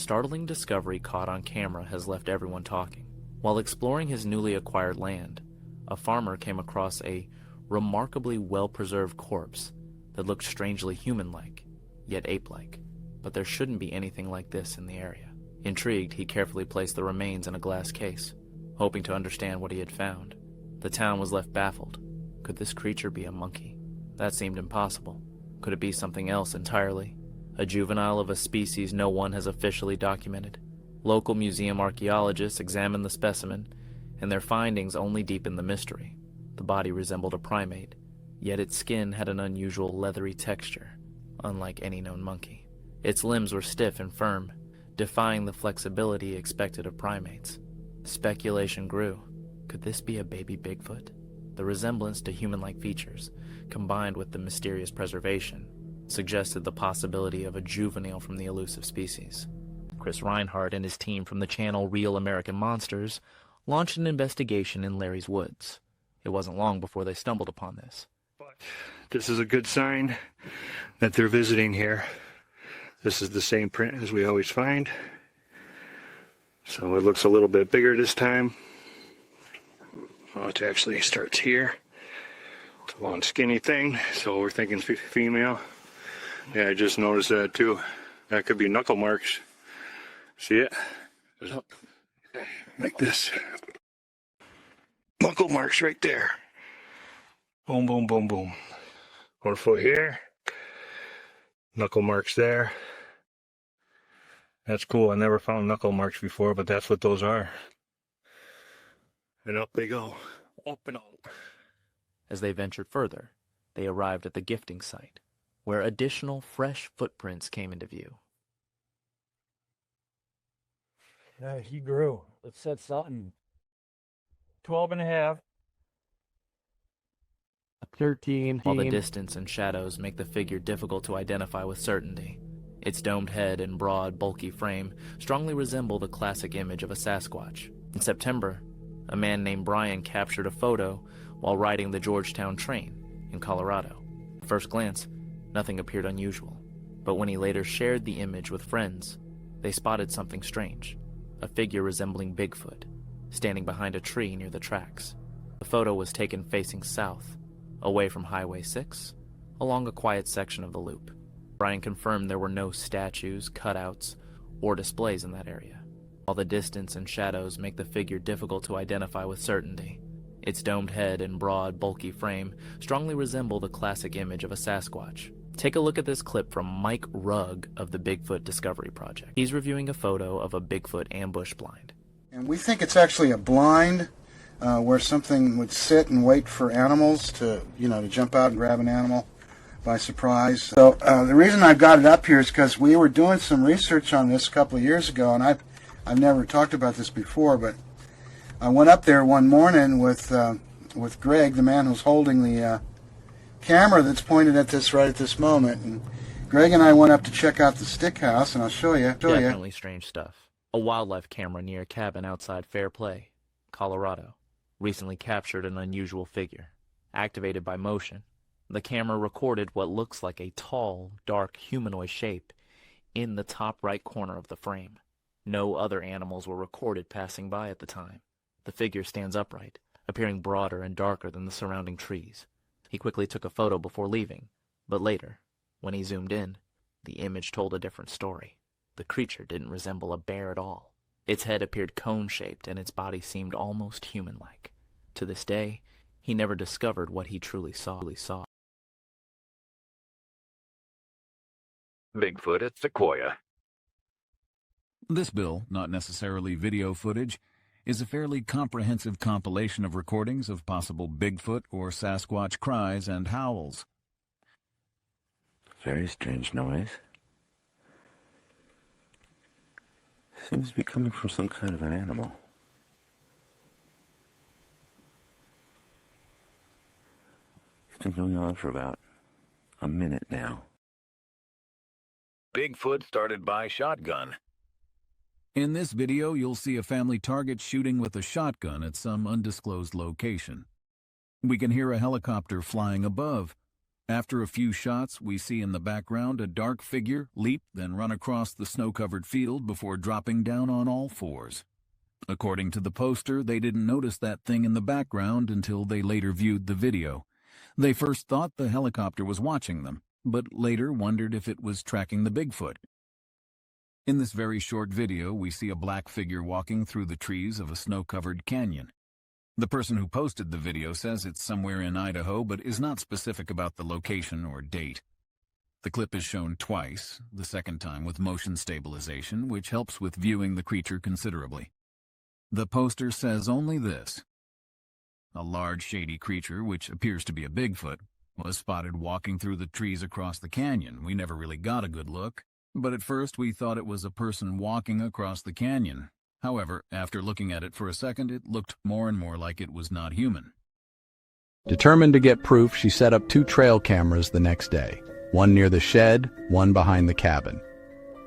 startling discovery caught on camera has left everyone talking. While exploring his newly acquired land, a farmer came across a remarkably well-preserved corpse that looked strangely human-like, yet ape-like. But there shouldn't be anything like this in the area. Intrigued, he carefully placed the remains in a glass case, hoping to understand what he had found. The town was left baffled. Could this creature be a monkey? That seemed impossible. Could it be something else entirely? A juvenile of a species no one has officially documented? Local museum archaeologists examined the specimen, and their findings only deepened the mystery. The body resembled a primate, yet its skin had an unusual leathery texture, unlike any known monkey. Its limbs were stiff and firm, defying the flexibility expected of primates. Speculation grew. Could this be a baby Bigfoot? The resemblance to human-like features, combined with the mysterious preservation, suggested the possibility of a juvenile from the elusive species. Chris Reinhardt and his team from the channel Real American Monsters launched an investigation in Larry's woods. It wasn't long before they stumbled upon this. But this is a good sign that they're visiting here. This is the same print as we always find. So it looks a little bit bigger this time. Oh, it actually starts here. It's a long skinny thing, so we're thinking female. Yeah, I just noticed that too. That could be knuckle marks. See it? Like this. Knuckle marks right there. Boom, boom, boom, boom. 1 foot here. Knuckle marks there. That's cool. I never found knuckle marks before, but that's what those are. And up they go. Up and up. As they ventured further, they arrived at the gifting site, where additional fresh footprints came into view. Yeah, he grew. It said something. 12 and a half. 13. While the distance and shadows make the figure difficult to identify with certainty, its domed head and broad, bulky frame strongly resemble the classic image of a Sasquatch. In September, a man named Brian captured a photo while riding the Georgetown train in Colorado. At first glance, nothing appeared unusual, but when he later shared the image with friends, they spotted something strange, a figure resembling Bigfoot, standing behind a tree near the tracks. The photo was taken facing south, away from Highway 6, along a quiet section of the loop. Brian confirmed there were no statues, cutouts, or displays in that area. While the distance and shadows make the figure difficult to identify with certainty, its domed head and broad, bulky frame strongly resemble the classic image of a Sasquatch. Take a look at this clip from Mike Rugg of the Bigfoot Discovery Project. He's reviewing a photo of a Bigfoot ambush blind. And we think it's actually a blind where something would sit and wait for animals to jump out and grab an animal by surprise. So the reason I've got it up here is because we were doing some research on this a couple of years ago, and I've never talked about this before, but I went up there one morning with Greg, the man who's holding the camera that's pointed at this right at this moment. And Greg and I went up to check out the stick house, and I'll show you. Definitely strange stuff. A wildlife camera near a cabin outside Fair Play, Colorado, recently captured an unusual figure. Activated by motion, the camera recorded what looks like a tall, dark humanoid shape in the top right corner of the frame. No other animals were recorded passing by at the time. The figure stands upright, appearing broader and darker than the surrounding trees. He quickly took a photo before leaving, but later, when he zoomed in, the image told a different story. The creature didn't resemble a bear at all. Its head appeared cone-shaped and its body seemed almost human-like. To this day, he never discovered what he truly saw. Bigfoot at Sequoia. This bill, not necessarily video footage, is a fairly comprehensive compilation of recordings of possible Bigfoot or Sasquatch cries and howls. Very strange noise. Seems to be coming from some kind of an animal. It's been going on for about a minute now. Bigfoot started by shotgun. In this video, you'll see a family target shooting with a shotgun at some undisclosed location. We can hear a helicopter flying above. After a few shots, we see in the background a dark figure leap, then run across the snow-covered field before dropping down on all fours. According to the poster, they didn't notice that thing in the background until they later viewed the video. They first thought the helicopter was watching them, but later wondered if it was tracking the Bigfoot. In this very short video, we see a black figure walking through the trees of a snow-covered canyon. The person who posted the video says it's somewhere in Idaho, but is not specific about the location or date. The clip is shown twice, the second time with motion stabilization, which helps with viewing the creature considerably. The poster says only this: a large shady creature, which appears to be a Bigfoot, was spotted walking through the trees across the canyon. We never really got a good look, but at first we thought it was a person walking across the canyon. However, after looking at it for a second, it looked more and more like it was not human. Determined to get proof, she set up 2 trail cameras the next day, one near the shed, one behind the cabin.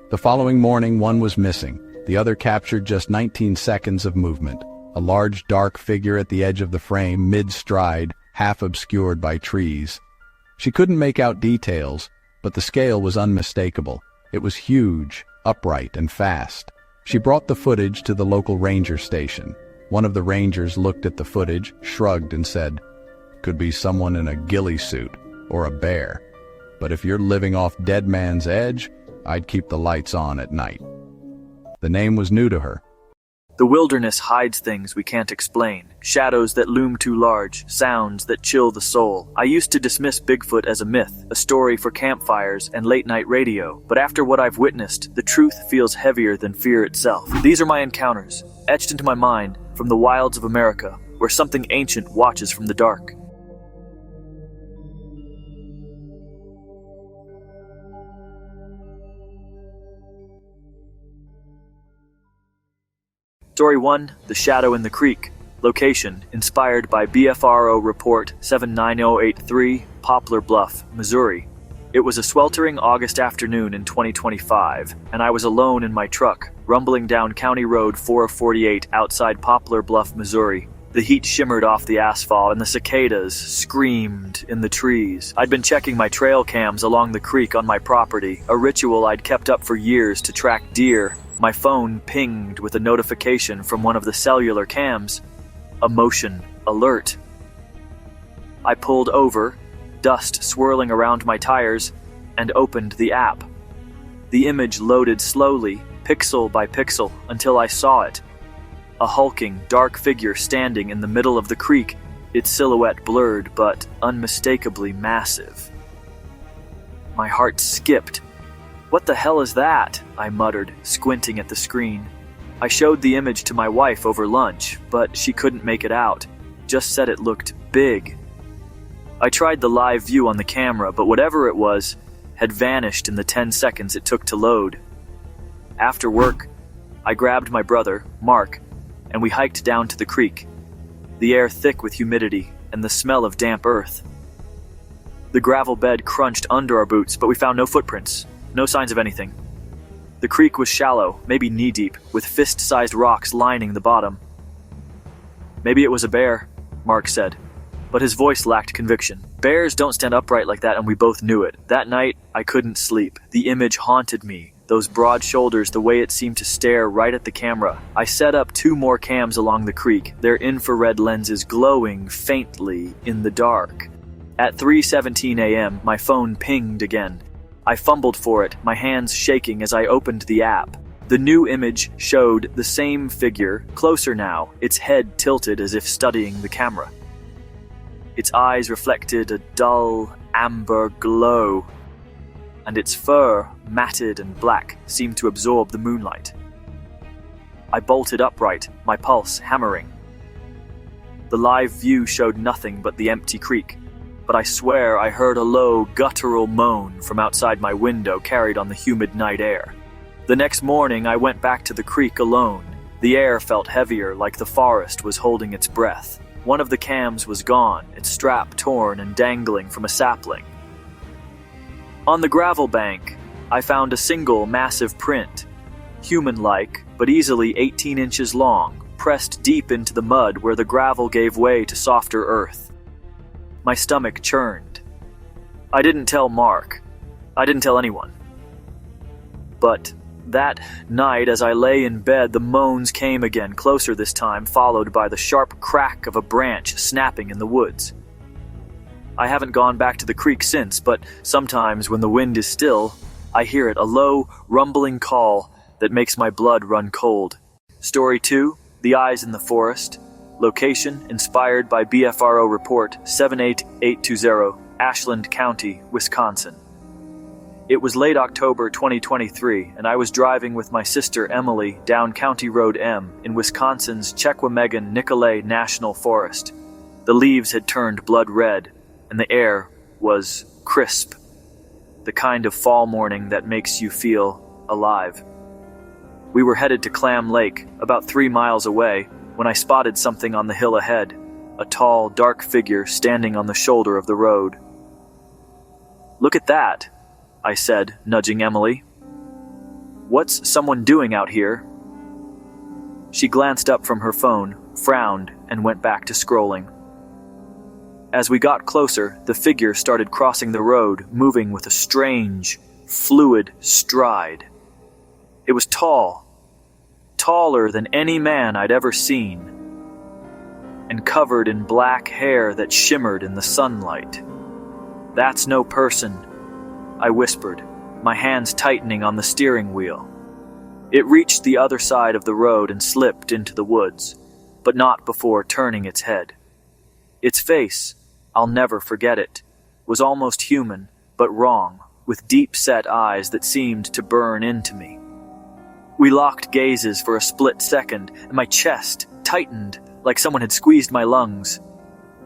The following morning, one was missing. The other captured just 19 seconds of movement. A large dark figure at the edge of the frame, mid-stride, half obscured by trees. She couldn't make out details, but the scale was unmistakable. It was huge, upright, and fast. She brought the footage to the local ranger station. One of the rangers looked at the footage, shrugged, and said, "Could be someone in a ghillie suit, or a bear. But if you're living off Dead Man's Edge, I'd keep the lights on at night." The name was new to her. The wilderness hides things we can't explain, shadows that loom too large, sounds that chill the soul. I used to dismiss Bigfoot as a myth, a story for campfires and late-night radio, but after what I've witnessed, the truth feels heavier than fear itself. These are my encounters, etched into my mind from the wilds of America, where something ancient watches from the dark. Story 1, The Shadow in the Creek. Location, inspired by BFRO Report 79083, Poplar Bluff, Missouri. It was a sweltering August afternoon in 2025, and I was alone in my truck, rumbling down County Road 448 outside Poplar Bluff, Missouri. The heat shimmered off the asphalt, and the cicadas screamed in the trees. I'd been checking my trail cams along the creek on my property, a ritual I'd kept up for years to track deer. My phone pinged with a notification from one of the cellular cams. A motion alert. I pulled over, dust swirling around my tires, and opened the app. The image loaded slowly, pixel by pixel, until I saw it. A hulking, dark figure standing in the middle of the creek, its silhouette blurred but unmistakably massive. My heart skipped. "What the hell is that?" I muttered, squinting at the screen. I showed the image to my wife over lunch, but she couldn't make it out, just said it looked big. I tried the live view on the camera, but whatever it was had vanished in the 10 seconds it took to load. After work, I grabbed my brother, Mark, and we hiked down to the creek, the air thick with humidity and the smell of damp earth. The gravel bed crunched under our boots, but we found no footprints. No signs of anything. The creek was shallow, maybe knee-deep, with fist-sized rocks lining the bottom. "Maybe it was a bear," Mark said, but his voice lacked conviction. Bears don't stand upright like that, and we both knew it. That night, I couldn't sleep. The image haunted me. Those broad shoulders, the way it seemed to stare right at the camera. I set up 2 more cams along the creek, their infrared lenses glowing faintly in the dark. At 3:17 a.m., my phone pinged again. I fumbled for it, my hands shaking as I opened the app. The new image showed the same figure, closer now, its head tilted as if studying the camera. Its eyes reflected a dull, amber glow, and its fur, matted and black, seemed to absorb the moonlight. I bolted upright, my pulse hammering. The live view showed nothing but the empty creek, but I swear I heard a low, guttural moan from outside my window carried on the humid night air. The next morning, I went back to the creek alone. The air felt heavier, like the forest was holding its breath. One of the cams was gone, its strap torn and dangling from a sapling. On the gravel bank, I found a single massive print, human-like, but easily 18 inches long, pressed deep into the mud where the gravel gave way to softer earth. My stomach churned. I didn't tell Mark. I didn't tell anyone. But that night, as I lay in bed, the moans came again, closer this time, followed by the sharp crack of a branch snapping in the woods. I haven't gone back to the creek since, but sometimes when the wind is still, I hear it, a low, rumbling call that makes my blood run cold. Story 2, The Eyes in the Forest. Location, inspired by BFRO Report 78820, Ashland County, Wisconsin. It was late October 2023, and I was driving with my sister Emily down County Road M in Wisconsin's Chequamegon-Nicolet National Forest. The leaves had turned blood red, and the air was crisp, the kind of fall morning that makes you feel alive. We were headed to Clam Lake, about 3 miles away, when I spotted something on the hill ahead, a tall, dark figure standing on the shoulder of the road. "Look at that," I said, nudging Emily. "What's someone doing out here?" She glanced up from her phone, frowned, and went back to scrolling. As we got closer, the figure started crossing the road, moving with a strange, fluid stride. It was tall, taller than any man I'd ever seen, and covered in black hair that shimmered in the sunlight. "That's no person," I whispered, my hands tightening on the steering wheel. It reached the other side of the road and slipped into the woods, but not before turning its head. Its face, I'll never forget it, was almost human, but wrong, with deep-set eyes that seemed to burn into me. We locked gazes for a split second, and my chest tightened like someone had squeezed my lungs.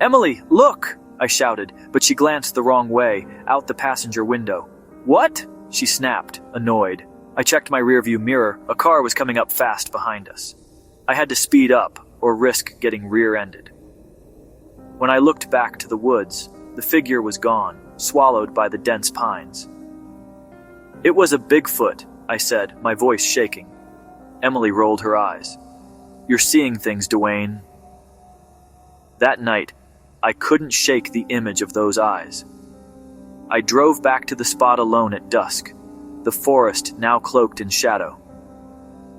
"Emily, look!" I shouted, but she glanced the wrong way, out the passenger window. "What?" she snapped, annoyed. I checked my rearview mirror. A car was coming up fast behind us. I had to speed up or risk getting rear-ended. When I looked back to the woods, the figure was gone, swallowed by the dense pines. "It was a Bigfoot," I said, my voice shaking. Emily rolled her eyes. "You're seeing things, Dwayne." That night, I couldn't shake the image of those eyes. I drove back to the spot alone at dusk, the forest now cloaked in shadow.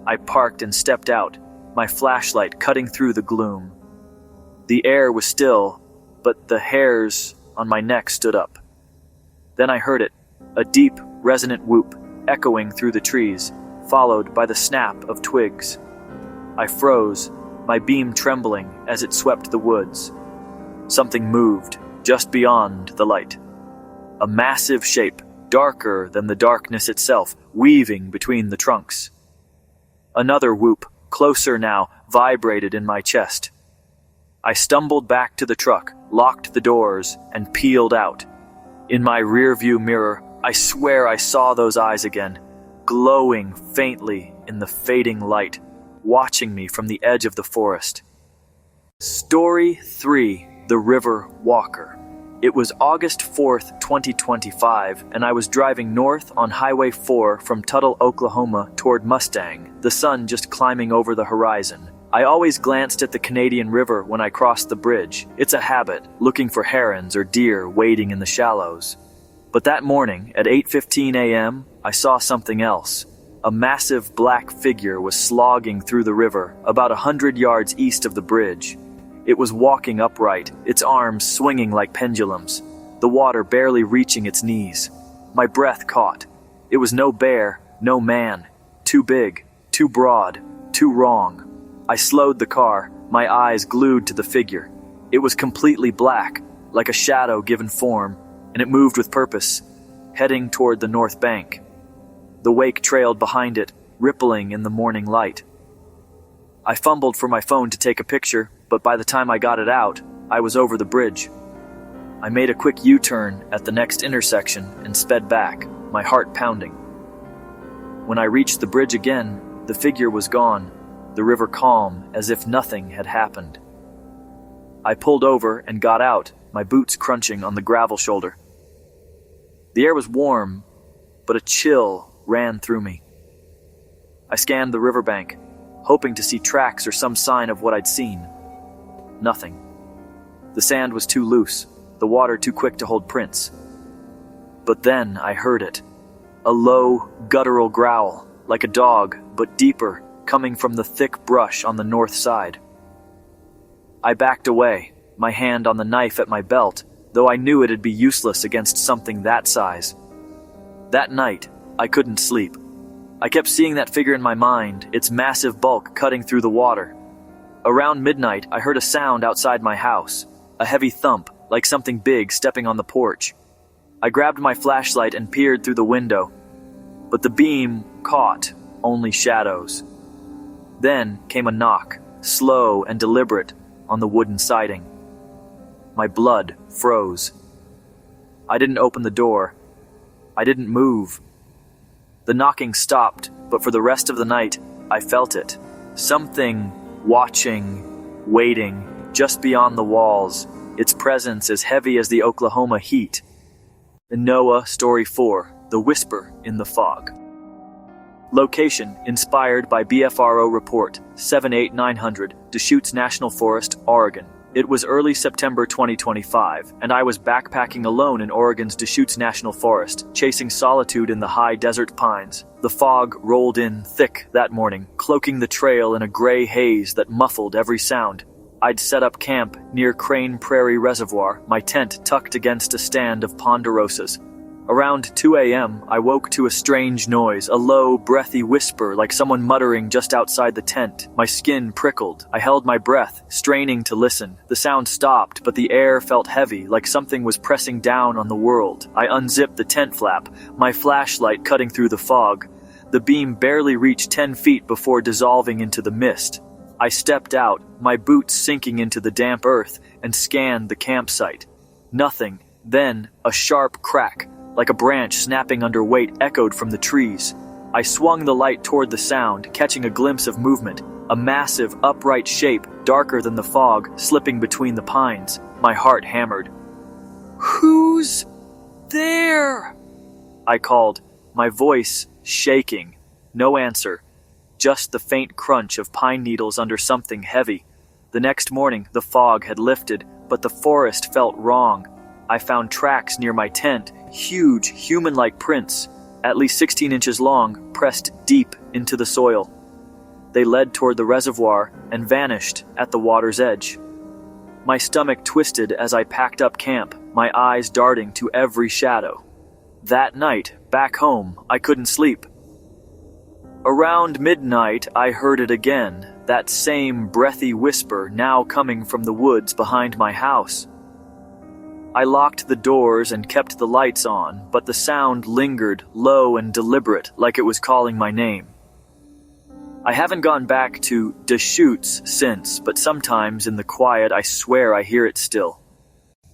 I parked and stepped out, my flashlight cutting through the gloom. The air was still, but the hairs on my neck stood up. Then I heard it, a deep, resonant whoop, echoing through the trees, followed by the snap of twigs. I froze, my beam trembling as it swept the woods. Something moved, just beyond the light. A massive shape, darker than the darkness itself, weaving between the trunks. Another whoop, closer now, vibrated in my chest. I stumbled back to the truck, locked the doors, and peeled out. In my rearview mirror, I swear I saw those eyes again, glowing faintly in the fading light, watching me from the edge of the forest. Story 3, The River Walker. It was August 4th, 2025, and I was driving north on Highway 4 from Tuttle, Oklahoma toward Mustang, the sun just climbing over the horizon. I always glanced at the Canadian River when I crossed the bridge. It's a habit, looking for herons or deer wading in the shallows. But that morning, at 8:15 a.m., I saw something else. A massive black figure was slogging through the river, about 100 yards east of the bridge. It was walking upright, its arms swinging like pendulums, the water barely reaching its knees. My breath caught. It was no bear, no man. Too big, too broad, too wrong. I slowed the car, my eyes glued to the figure. It was completely black, like a shadow given form, and it moved with purpose, heading toward the north bank. The wake trailed behind it, rippling in the morning light. I fumbled for my phone to take a picture, but by the time I got it out, I was over the bridge. I made a quick U-turn at the next intersection and sped back, my heart pounding. When I reached the bridge again, the figure was gone, the river calm, as if nothing had happened. I pulled over and got out, my boots crunching on the gravel shoulder. The air was warm, but a chill ran through me. I scanned the riverbank, hoping to see tracks or some sign of what I'd seen. Nothing. The sand was too loose, the water too quick to hold prints. But then I heard it. A low, guttural growl, like a dog, but deeper, coming from the thick brush on the north side. I backed away, my hand on the knife at my belt, though I knew it'd be useless against something that size. That night, I couldn't sleep. I kept seeing that figure in my mind, its massive bulk cutting through the water. Around midnight, I heard a sound outside my house, a heavy thump, like something big stepping on the porch. I grabbed my flashlight and peered through the window, but the beam caught only shadows. Then came a knock, slow and deliberate, on the wooden siding. My blood froze. I didn't open the door. I didn't move. The knocking stopped, but for the rest of the night, I felt it. Something watching, waiting, just beyond the walls, its presence as heavy as the Oklahoma heat. In Noah, Story 4, The Whisper in the Fog. Location, inspired by BFRO Report 78900, Deschutes National Forest, Oregon. It was early September 2025, and I was backpacking alone in Oregon's Deschutes National Forest, chasing solitude in the high desert pines. The fog rolled in thick that morning, cloaking the trail in a gray haze that muffled every sound. I'd set up camp near Crane Prairie Reservoir, my tent tucked against a stand of ponderosas. Around 2 a.m., I woke to a strange noise, a low, breathy whisper like someone muttering just outside the tent. My skin prickled. I held my breath, straining to listen. The sound stopped, but the air felt heavy, like something was pressing down on the world. I unzipped the tent flap, my flashlight cutting through the fog. The beam barely reached 10 feet before dissolving into the mist. I stepped out, my boots sinking into the damp earth, and scanned the campsite. Nothing. Then, a sharp crack, like a branch snapping under weight, echoed from the trees. I swung the light toward the sound, catching a glimpse of movement, a massive, upright shape, darker than the fog, slipping between the pines. My heart hammered. "Who's there?" I called, my voice shaking. No answer, just the faint crunch of pine needles under something heavy. The next morning, the fog had lifted, but the forest felt wrong. I found tracks near my tent, huge, human-like prints, at least 16 inches long, pressed deep into the soil. They led toward the reservoir and vanished at the water's edge. My stomach twisted as I packed up camp, my eyes darting to every shadow. That night, back home, I couldn't sleep. Around midnight, I heard it again, that same breathy whisper now coming from the woods behind my house. I locked the doors and kept the lights on, but the sound lingered, low and deliberate, like it was calling my name. I haven't gone back to Deschutes since, but sometimes in the quiet I swear I hear it still.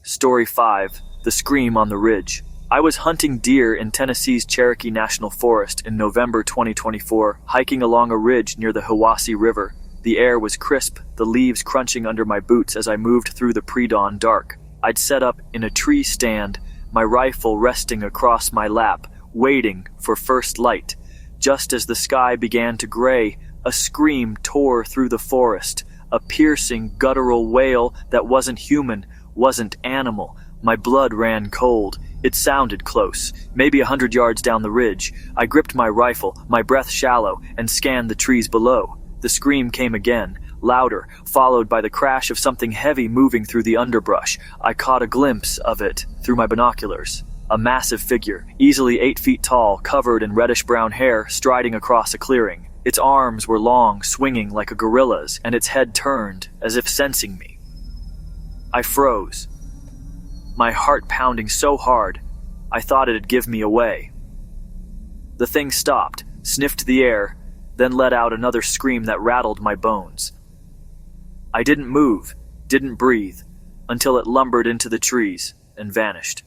Story 5, The Scream on the Ridge. I was hunting deer in Tennessee's Cherokee National Forest in November 2024, hiking along a ridge near the Hiwassee River. The air was crisp, the leaves crunching under my boots as I moved through the pre-dawn dark. I'd set up in a tree stand, my rifle resting across my lap, waiting for first light. Just as the sky began to gray, a scream tore through the forest, a piercing, guttural wail that wasn't human, wasn't animal. My blood ran cold. It sounded close, maybe 100 yards down the ridge. I gripped my rifle, my breath shallow, and scanned the trees below. The scream came again, louder, followed by the crash of something heavy moving through the underbrush. I caught a glimpse of it through my binoculars. A massive figure, easily 8 feet tall, covered in reddish-brown hair, striding across a clearing. Its arms were long, swinging like a gorilla's, and its head turned, as if sensing me. I froze, my heart pounding so hard, I thought it'd give me away. The thing stopped, sniffed the air, then let out another scream that rattled my bones. I didn't move, didn't breathe, until it lumbered into the trees and vanished.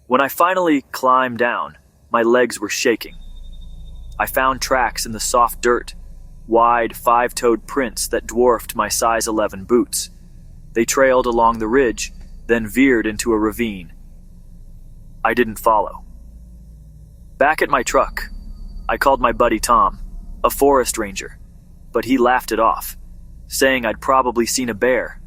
When I finally climbed down, my legs were shaking. I found tracks in the soft dirt, wide, five-toed prints that dwarfed my size 11 boots. They trailed along the ridge, then veered into a ravine. I didn't follow. Back at my truck, I called my buddy Tom, a forest ranger, but he laughed it off, saying I'd probably seen a bear.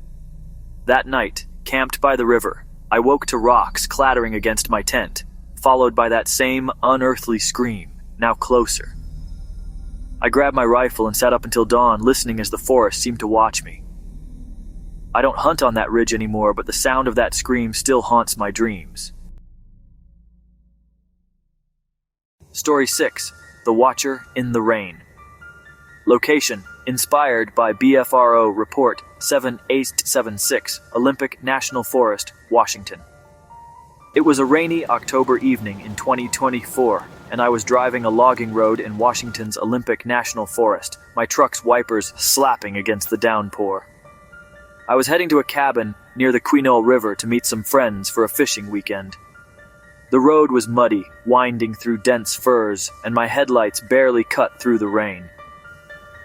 That night, camped by the river, I woke to rocks clattering against my tent, followed by that same unearthly scream, now closer. I grabbed my rifle and sat up until dawn, listening as the forest seemed to watch me. I don't hunt on that ridge anymore, but the sound of that scream still haunts my dreams. Story 6. The Watcher in the Rain. Location: inspired by BFRO Report 7876, Olympic National Forest, Washington. It was a rainy October evening in 2024, and I was driving a logging road in Washington's Olympic National Forest, my truck's wipers slapping against the downpour. I was heading to a cabin near the Quinault River to meet some friends for a fishing weekend. The road was muddy, winding through dense firs, and my headlights barely cut through the rain.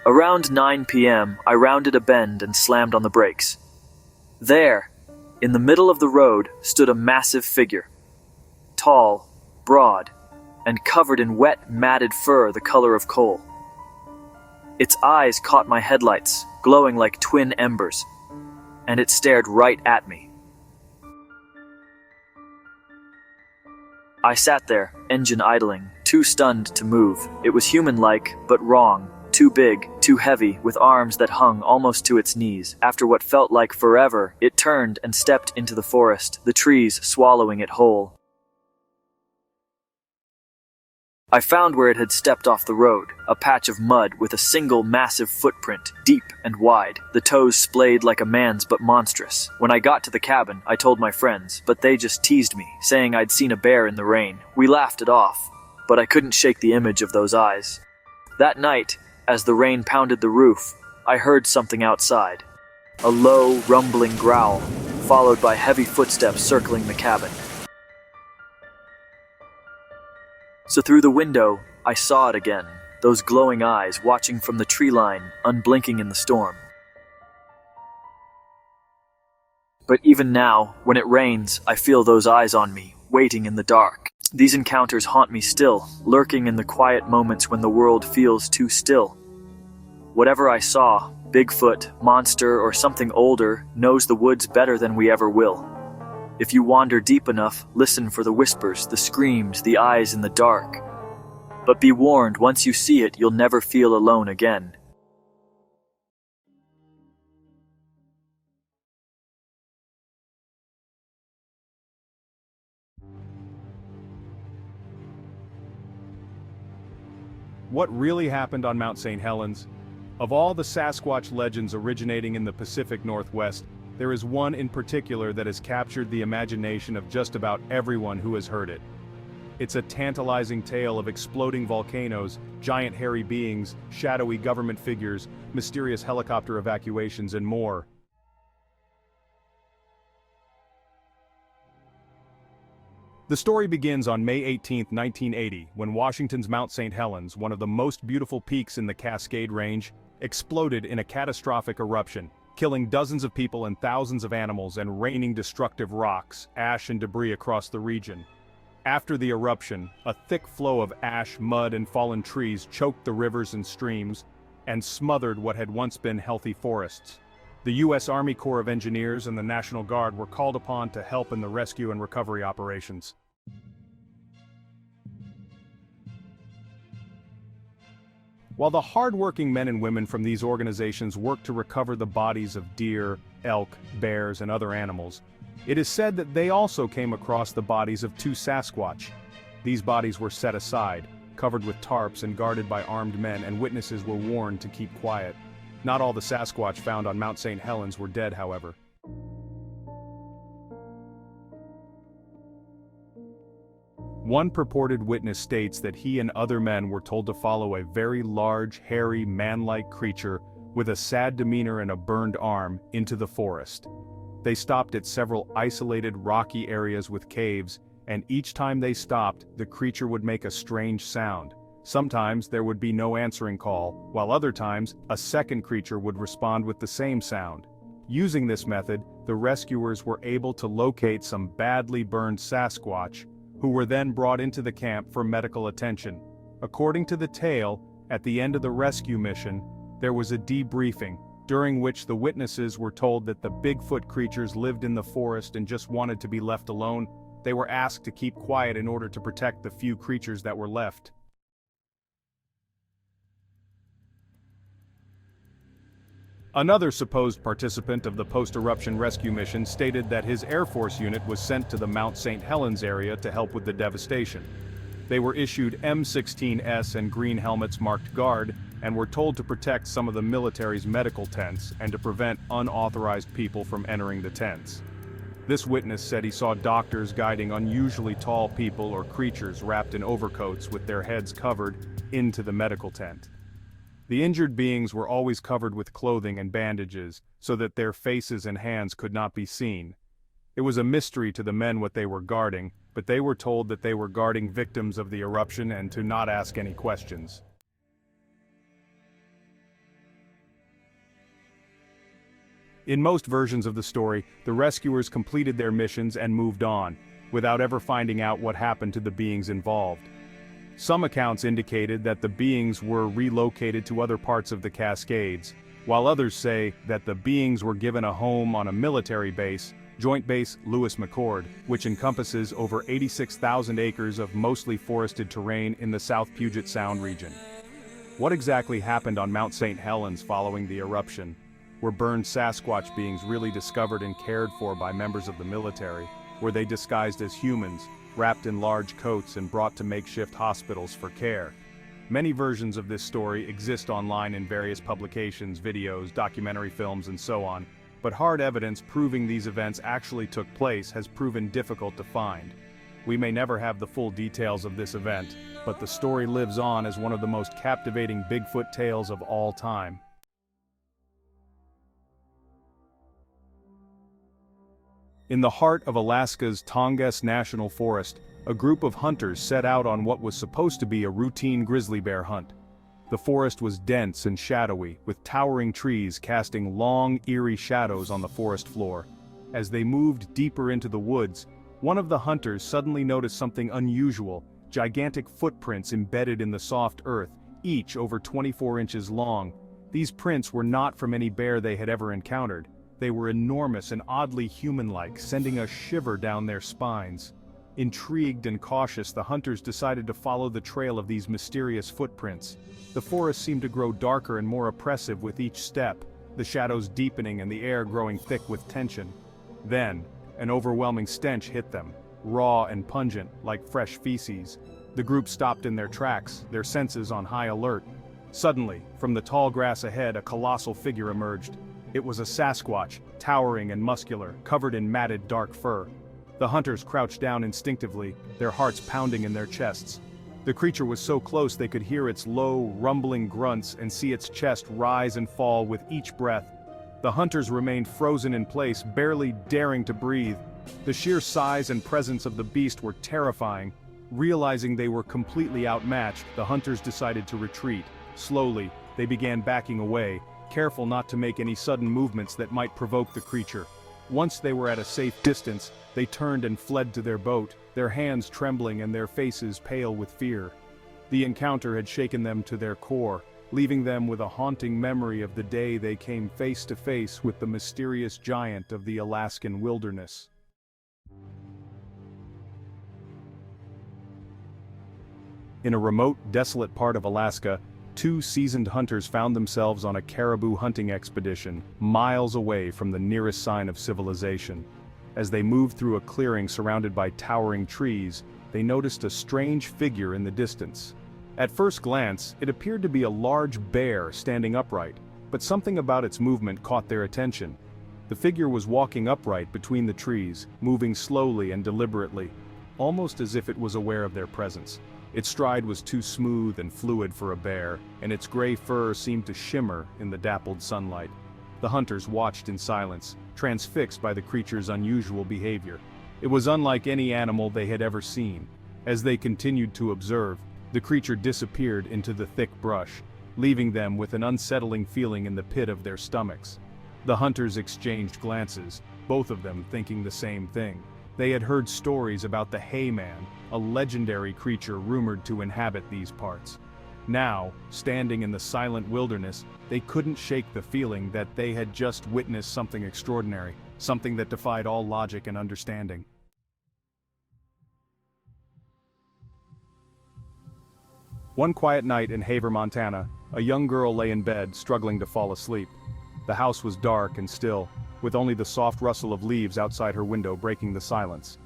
Around 9 p.m., I rounded a bend and slammed on the brakes. There, in the middle of the road, stood a massive figure. Tall, broad, and covered in wet, matted fur the color of coal. Its eyes caught my headlights, glowing like twin embers, and it stared right at me. I sat there, engine idling, too stunned to move. It was human-like, but wrong. Too big, too heavy, with arms that hung almost to its knees. After what felt like forever, it turned and stepped into the forest, the trees swallowing it whole. I found where it had stepped off the road, a patch of mud with a single massive footprint, deep and wide, the toes splayed like a man's but monstrous. When I got to the cabin, I told my friends, but they just teased me, saying I'd seen a bear in the rain. We laughed it off, but I couldn't shake the image of those eyes. That night, as the rain pounded the roof, I heard something outside. A low, rumbling growl, followed by heavy footsteps circling the cabin. So through the window, I saw it again, those glowing eyes watching from the tree line, unblinking in the storm. But even now, when it rains, I feel those eyes on me, waiting in the dark. These encounters haunt me still, lurking in the quiet moments when the world feels too still. Whatever I saw, Bigfoot, monster, or something older, knows the woods better than we ever will. If you wander deep enough, listen for the whispers, the screams, the eyes in the dark. But be warned, once you see it, you'll never feel alone again. What really happened on Mount St. Helens? Of all the Sasquatch legends originating in the Pacific Northwest, there is one in particular that has captured the imagination of just about everyone who has heard it. It's a tantalizing tale of exploding volcanoes, giant hairy beings, shadowy government figures, mysterious helicopter evacuations, and more. The story begins on May 18, 1980, when Washington's Mount St. Helens, one of the most beautiful peaks in the Cascade Range, exploded in a catastrophic eruption, killing dozens of people and thousands of animals and raining destructive rocks, ash and debris across the region. After the eruption, a thick flow of ash, mud, and fallen trees choked the rivers and streams and smothered what had once been healthy forests. The U.S. Army Corps of Engineers and the National Guard were called upon to help in the rescue and recovery operations. While the hard-working men and women from these organizations worked to recover the bodies of deer, elk, bears, and other animals, it is said that they also came across the bodies of 2 Sasquatch. These bodies were set aside, covered with tarps and guarded by armed men, and witnesses were warned to keep quiet. Not all the Sasquatch found on Mount St. Helens were dead, however. One purported witness states that he and other men were told to follow a very large, hairy, man-like creature with a sad demeanor and a burned arm into the forest. They stopped at several isolated, rocky areas with caves, and each time they stopped, the creature would make a strange sound. Sometimes there would be no answering call, while other times, a second creature would respond with the same sound. Using this method, the rescuers were able to locate some badly burned Sasquatch, who were then brought into the camp for medical attention. According to the tale, at the end of the rescue mission, there was a debriefing, during which the witnesses were told that the Bigfoot creatures lived in the forest and just wanted to be left alone. They were asked to keep quiet in order to protect the few creatures that were left. Another supposed participant of the post-eruption rescue mission stated that his Air Force unit was sent to the Mount St. Helens area to help with the devastation. They were issued M16S and green helmets marked guard and were told to protect some of the military's medical tents and to prevent unauthorized people from entering the tents. This witness said he saw doctors guiding unusually tall people or creatures wrapped in overcoats with their heads covered into the medical tent. The injured beings were always covered with clothing and bandages so that their faces and hands could not be seen. It was a mystery to the men what they were guarding, but they were told that they were guarding victims of the eruption and to not ask any questions. In most versions of the story, the rescuers completed their missions and moved on, without ever finding out what happened to the beings involved. Some accounts indicated that the beings were relocated to other parts of the Cascades, while others say that the beings were given a home on a military base, Joint Base Lewis McChord, which encompasses over 86,000 acres of mostly forested terrain in the South Puget Sound region. What exactly happened on Mount St. Helens following the eruption? Were burned Sasquatch beings really discovered and cared for by members of the military? Were they disguised as humans, wrapped in large coats and brought to makeshift hospitals for care? Many versions of this story exist online in various publications, videos, documentary films, and so on, but hard evidence proving these events actually took place has proven difficult to find. We may never have the full details of this event, but the story lives on as one of the most captivating Bigfoot tales of all time. In the heart of Alaska's Tongass National Forest, a group of hunters set out on what was supposed to be a routine grizzly bear hunt. The forest was dense and shadowy, with towering trees casting long, eerie shadows on the forest floor. As they moved deeper into the woods, one of the hunters suddenly noticed something unusual: gigantic footprints embedded in the soft earth, each over 24 inches long. These prints were not from any bear they had ever encountered. They were enormous and oddly human-like, sending a shiver down their spines. Intrigued and cautious, the hunters decided to follow the trail of these mysterious footprints. The forest seemed to grow darker and more oppressive with each step, the shadows deepening and the air growing thick with tension. Then, an overwhelming stench hit them, raw and pungent, like fresh feces. The group stopped in their tracks, their senses on high alert. Suddenly, from the tall grass ahead, a colossal figure emerged. It was a Sasquatch, towering and muscular, covered in matted dark fur. The hunters crouched down instinctively, their hearts pounding in their chests. The creature was so close they could hear its low, rumbling grunts and see its chest rise and fall with each breath. The hunters remained frozen in place, barely daring to breathe. The sheer size and presence of the beast were terrifying. Realizing they were completely outmatched, the hunters decided to retreat. Slowly, they began backing away, careful not to make any sudden movements that might provoke the creature. Once they were at a safe distance, they turned and fled to their boat, their hands trembling and their faces pale with fear. The encounter had shaken them to their core, leaving them with a haunting memory of the day they came face to face with the mysterious giant of the Alaskan wilderness. In a remote, desolate part of Alaska, two seasoned hunters found themselves on a caribou hunting expedition, miles away from the nearest sign of civilization. As they moved through a clearing surrounded by towering trees, they noticed a strange figure in the distance. At first glance, it appeared to be a large bear standing upright, but something about its movement caught their attention. The figure was walking upright between the trees, moving slowly and deliberately, almost as if it was aware of their presence. Its stride was too smooth and fluid for a bear, and its gray fur seemed to shimmer in the dappled sunlight. The hunters watched in silence, transfixed by the creature's unusual behavior. It was unlike any animal they had ever seen. As they continued to observe, the creature disappeared into the thick brush, leaving them with an unsettling feeling in the pit of their stomachs. The hunters exchanged glances, both of them thinking the same thing. They had heard stories about the Hayman, a legendary creature rumored to inhabit these parts. Now, standing in the silent wilderness, they couldn't shake the feeling that they had just witnessed something extraordinary, something that defied all logic and understanding. One quiet night in Haver, Montana, a young girl lay in bed, struggling to fall asleep. The house was dark and still, with only the soft rustle of leaves outside her window breaking the silence.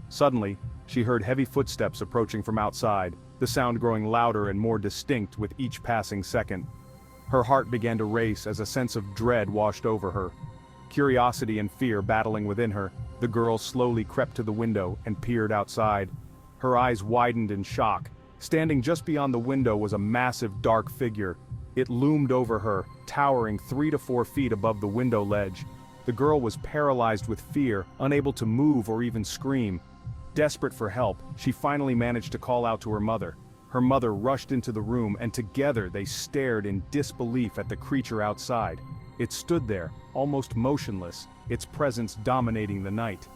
Suddenly, she heard heavy footsteps approaching from outside, the sound growing louder and more distinct with each passing second. Her heart began to race as a sense of dread washed over her. Curiosity and fear battling within her, the girl slowly crept to the window and peered outside. Her eyes widened in shock. Standing just beyond the window was a massive dark figure. It loomed over her, towering 3 to 4 feet above the window ledge. The girl was paralyzed with fear, unable to move or even scream. Desperate for help, she finally managed to call out to her mother. Her mother rushed into the room, and together they stared in disbelief at the creature outside. It stood there, almost motionless, its presence dominating the night.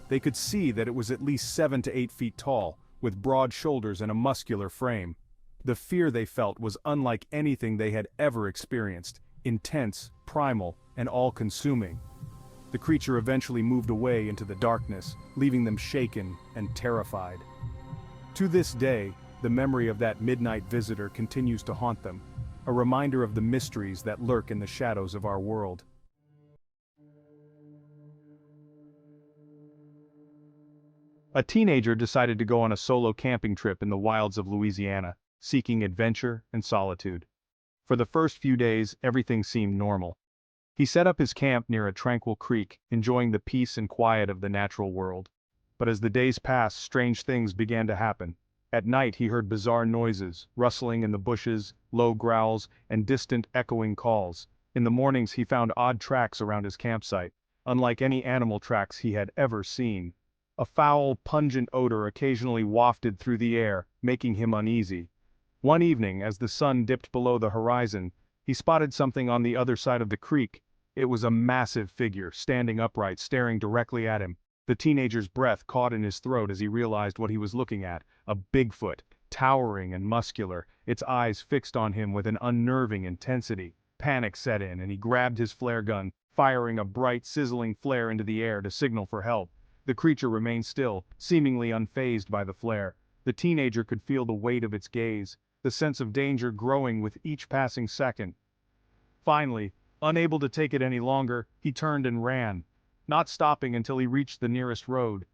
They could see that it was at least 7 to 8 feet tall, with broad shoulders and a muscular frame. The fear they felt was unlike anything they had ever experienced, intense, primal, and all-consuming. The creature eventually moved away into the darkness, leaving them shaken and terrified. To this day, the memory of that midnight visitor continues to haunt them, a reminder of the mysteries that lurk in the shadows of our world. A teenager decided to go on a solo camping trip in the wilds of Louisiana, seeking adventure and solitude. For the first few days, everything seemed normal. He set up his camp near a tranquil creek, enjoying the peace and quiet of the natural world. But as the days passed, strange things began to happen. At night he heard bizarre noises, rustling in the bushes, low growls, and distant echoing calls. In the mornings he found odd tracks around his campsite, unlike any animal tracks he had ever seen. A foul, pungent odor occasionally wafted through the air, making him uneasy. One evening, as the sun dipped below the horizon, he spotted something on the other side of the creek. It was a massive figure, standing upright, staring directly at him. The teenager's breath caught in his throat as he realized what he was looking at, a Bigfoot, towering and muscular, its eyes fixed on him with an unnerving intensity. Panic set in, and he grabbed his flare gun, firing a bright, sizzling flare into the air to signal for help. The creature remained still, seemingly unfazed by the flare. The teenager could feel the weight of its gaze, the sense of danger growing with each passing second. Finally, unable to take it any longer, he turned and ran, not stopping until he reached the nearest road.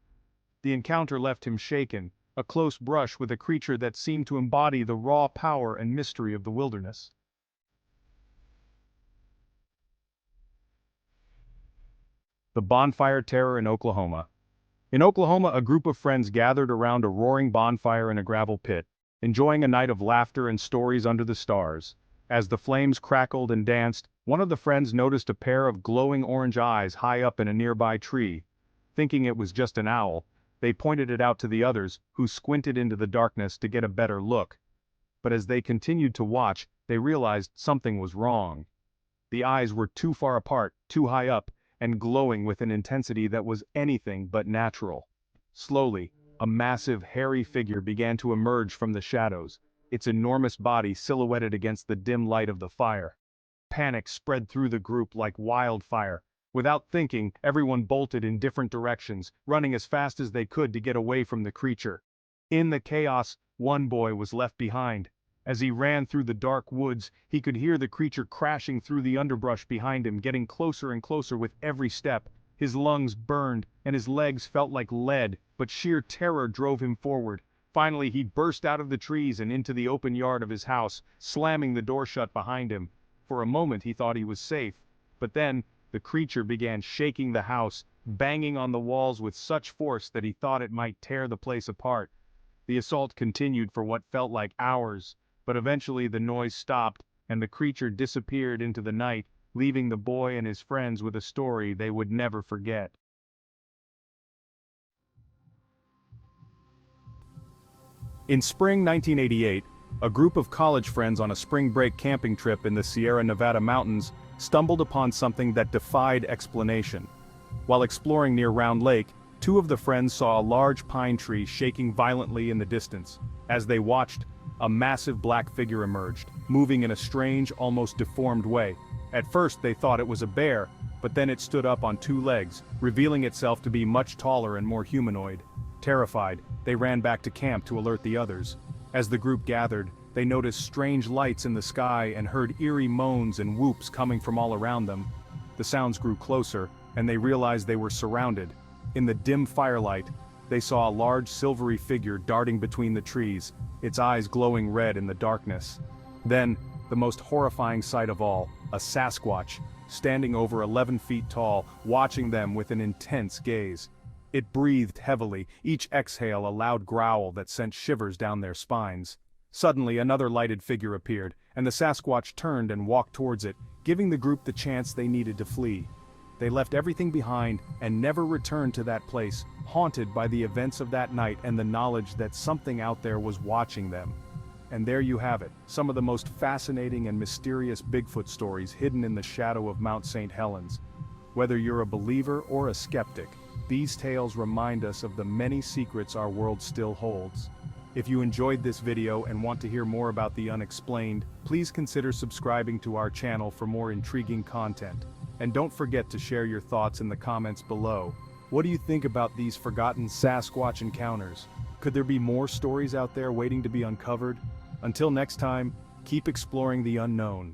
The encounter left him shaken, a close brush with a creature that seemed to embody the raw power and mystery of the wilderness. The bonfire terror in Oklahoma. In Oklahoma, a group of friends gathered around a roaring bonfire in a gravel pit, enjoying a night of laughter and stories under the stars. As the flames crackled and danced, one of the friends noticed a pair of glowing orange eyes high up in a nearby tree. Thinking it was just an owl, they pointed it out to the others, who squinted into the darkness to get a better look. But as they continued to watch, they realized something was wrong. The eyes were too far apart, too high up, and glowing with an intensity that was anything but natural. Slowly, a massive, hairy figure began to emerge from the shadows, its enormous body silhouetted against the dim light of the fire. Panic spread through the group like wildfire. Without thinking, everyone bolted in different directions, running as fast as they could to get away from the creature. In the chaos, one boy was left behind. As he ran through the dark woods, he could hear the creature crashing through the underbrush behind him, getting closer and closer with every step. His lungs burned, and his legs felt like lead, but sheer terror drove him forward. Finally, he burst out of the trees and into the open yard of his house, slamming the door shut behind him. For a moment he thought he was safe, but then the creature began shaking the house, banging on the walls with such force that he thought it might tear the place apart. The assault continued for what felt like hours, but eventually the noise stopped, and the creature disappeared into the night, leaving the boy and his friends with a story they would never forget. In spring 1988, a group of college friends on a spring break camping trip in the Sierra Nevada mountains stumbled upon something that defied explanation. While exploring near Round Lake, two of the friends saw a large pine tree shaking violently in the distance. As they watched, a massive black figure emerged, moving in a strange, almost deformed way. At first they thought it was a bear, but then it stood up on two legs, revealing itself to be much taller and more humanoid. Terrified, they ran back to camp to alert the others. As the group gathered, they noticed strange lights in the sky and heard eerie moans and whoops coming from all around them. The sounds grew closer, and they realized they were surrounded. In the dim firelight, they saw a large silvery figure darting between the trees, its eyes glowing red in the darkness. Then, the most horrifying sight of all, a Sasquatch, standing over 11 feet tall, watching them with an intense gaze. It breathed heavily, each exhale a loud growl that sent shivers down their spines. Suddenly another lighted figure appeared, and the Sasquatch turned and walked towards it, giving the group the chance they needed to flee. They left everything behind and never returned to that place, haunted by the events of that night and the knowledge that something out there was watching them. And there you have it, some of the most fascinating and mysterious Bigfoot stories hidden in the shadow of Mount St. Helens. Whether you're a believer or a skeptic, these tales remind us of the many secrets our world still holds. If you enjoyed this video and want to hear more about the unexplained, please consider subscribing to our channel for more intriguing content. And don't forget to share your thoughts in the comments below. What do you think about these forgotten Sasquatch encounters? Could there be more stories out there waiting to be uncovered? Until next time, keep exploring the unknown.